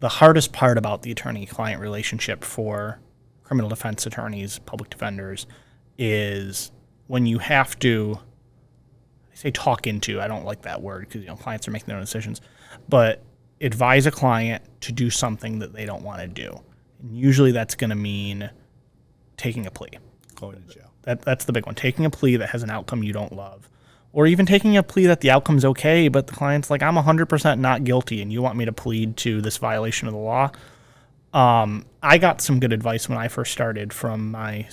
the hardest part about the attorney-client relationship for criminal defense attorneys, public defenders, is when you have to, I say talk into, I don't like that word because clients are making their own decisions, but advise a client to do something that they don't want to do. And usually that's going to mean taking a plea. Going to jail. That's the big one. Taking a plea that has an outcome you don't love. Or even taking a plea that the outcome's okay, but the client's like, I'm 100% not guilty, and you want me to plead to this violation of the law. I got some good advice when I first started from my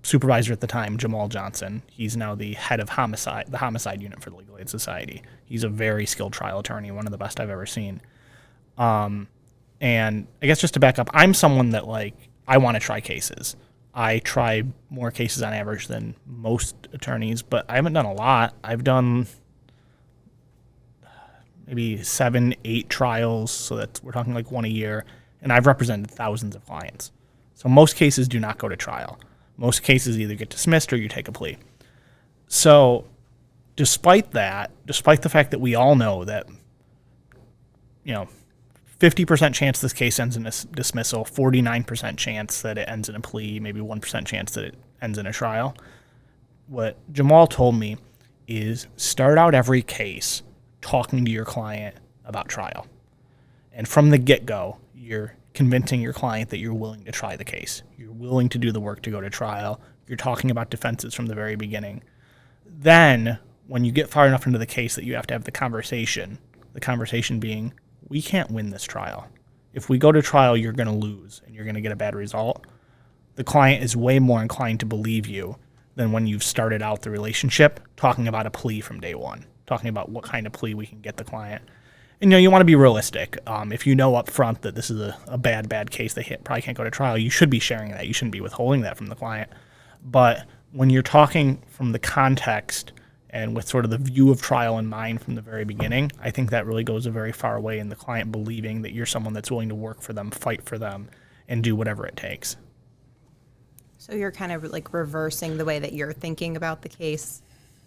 supervisor at the time, Jamal Johnson. He's now the head of the homicide unit for the Legal Aid Society. He's a very skilled trial attorney, one of the best I've ever seen. And I guess just to back up, I'm someone that, I want to try cases. I try more cases on average than most attorneys, but I haven't done a lot. I've done maybe 7, 8 trials, so we're talking like one a year, and I've represented thousands of clients. So most cases do not go to trial. Most cases either get dismissed or you take a plea. So despite the fact that we all know that, 50% chance this case ends in a dismissal, 49% chance that it ends in a plea, maybe 1% chance that it ends in a trial. What Jamal told me is start out every case talking to your client about trial. And from the get-go, you're convincing your client that you're willing to try the case. You're willing to do the work to go to trial. You're talking about defenses from the very beginning. Then, when you get far enough into the case that you have to have the conversation being, we can't win this trial. If we go to trial, you're going to lose and you're going to get a bad result. The client is way more inclined to believe you than when you've started out the relationship talking about a plea from day one, talking about what kind of plea we can get the client. And you want to be realistic. If you know up front that this is a bad case, they probably can't go to trial, you should be sharing that. You shouldn't be withholding that from the client. But when you're talking from the context and with sort of the view of trial in mind from the very beginning, I think that really goes a very far way in the client believing that you're someone that's willing to work for them, fight for them, and do whatever it takes. So you're kind of like reversing the way that you're thinking about the case,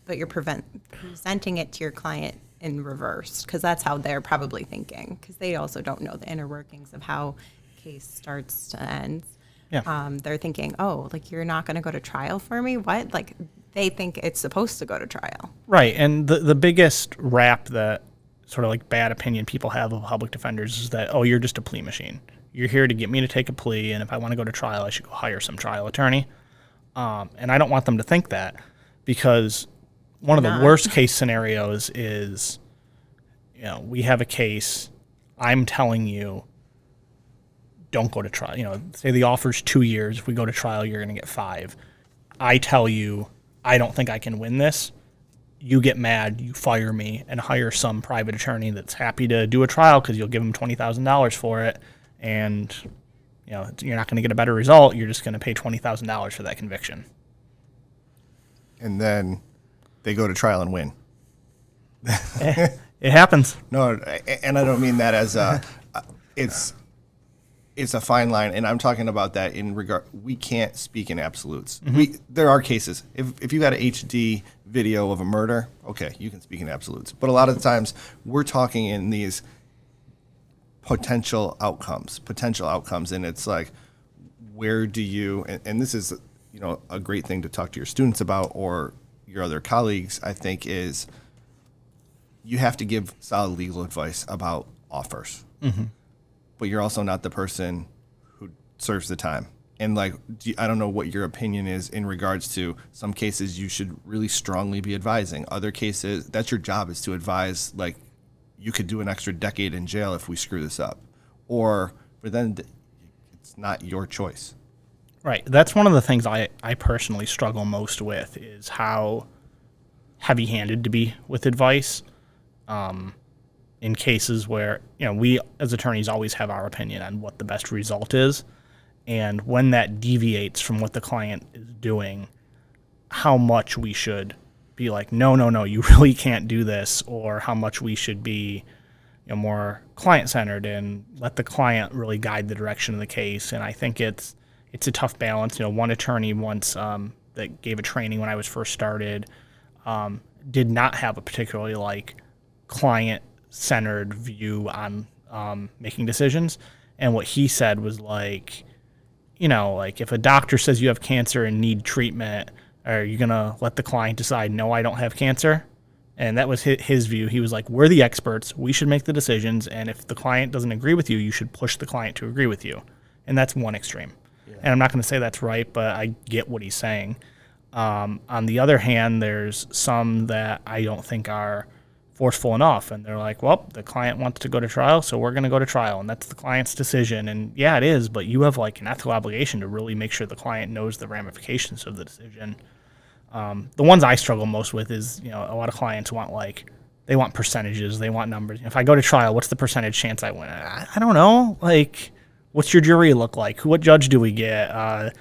but you're presenting it to your client in reverse, because that's how they're probably thinking, because they also don't know the inner workings of how a case starts to end. Yeah. They're thinking, you're not going to go to trial for me? What? They think it's supposed to go to trial. Right. And the biggest rap that sort of bad opinion people have of public defenders is that, you're just a plea machine. You're here to get me to take a plea, and if I want to go to trial, I should go hire some trial attorney. And I don't want them to think that, because one of the worst case scenarios is, we have a case, I'm telling you, don't go to trial. Say the offer's 2 years. If we go to trial, you're going to get 5. I tell you, I don't think I can win this. You get mad, you fire me, and hire some private attorney that's happy to do a trial because you'll give them $20,000 for it, and you're not going to get a better result. You're just going to pay $20,000 for that conviction. And then they go to trial and win. It happens. No, and I don't mean that as it's a fine line, and I'm talking about that in regard. We can't speak in absolutes. Mm-hmm. There are cases. If you got an HD video of a murder, okay, you can speak in absolutes. But a lot of the times, we're talking in these potential outcomes, and it's like, where do you? And this is a great thing to talk to your students about or your other colleagues. I think is you have to give solid legal advice about offers. Mm-hmm. But you're also not the person who serves the time. And I don't know what your opinion is in regards to some cases you should really strongly be advising. Other cases, that's your job, is to advise, you could do an extra decade in jail if we screw this up. Or for then, it's not your choice. Right. That's one of the things I personally struggle most with, is how heavy-handed to be with advice. In cases where, we as attorneys always have our opinion on what the best result is. And when that deviates from what the client is doing, how much we should be like, no, you really can't do this, or how much we should be more client-centered and let the client really guide the direction of the case. And I think it's a tough balance. One attorney once that gave a training when I was first started did not have a particularly client-centered view on making decisions. And what he said was like, you know, like if a doctor says you have cancer and need treatment, are you going to let the client decide, no, I don't have cancer? And that was his view. He was like, we're the experts. We should make the decisions. And if the client doesn't agree with you, you should push the client to agree with you. And that's one extreme. Yeah. And I'm not going to say that's right, but I get what he's saying. On the other hand, there's some that I don't think are forceful enough. And they're like, well, the client wants to go to trial, so we're going to go to trial. And that's the client's decision. And yeah, it is. But you have like an ethical obligation to really make sure the client knows the ramifications of the decision. The ones I struggle most with is, you know, a lot of clients want they want percentages, they want numbers. If I go to trial, what's the percentage chance I win? I don't know. Like, what's your jury look like? What judge do we get?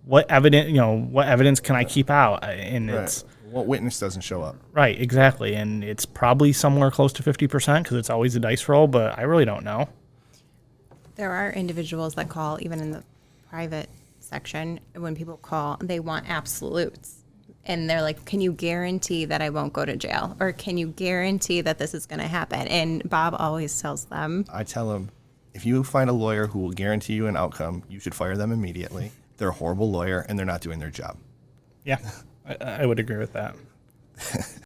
What evidence can I keep out? And it's what witness doesn't show up. Right, exactly. And it's probably somewhere close to 50% because it's always a dice roll, but I really don't know. There are individuals that call, even in the private section, when people call, they want absolutes. And they're like, can you guarantee that I won't go to jail? Or can you guarantee that this is going to happen? And Bob always tells them. I tell them, if you find a lawyer who will guarantee you an outcome, you should fire them immediately. They're a horrible lawyer and they're not doing their job. Yeah, I would agree with that.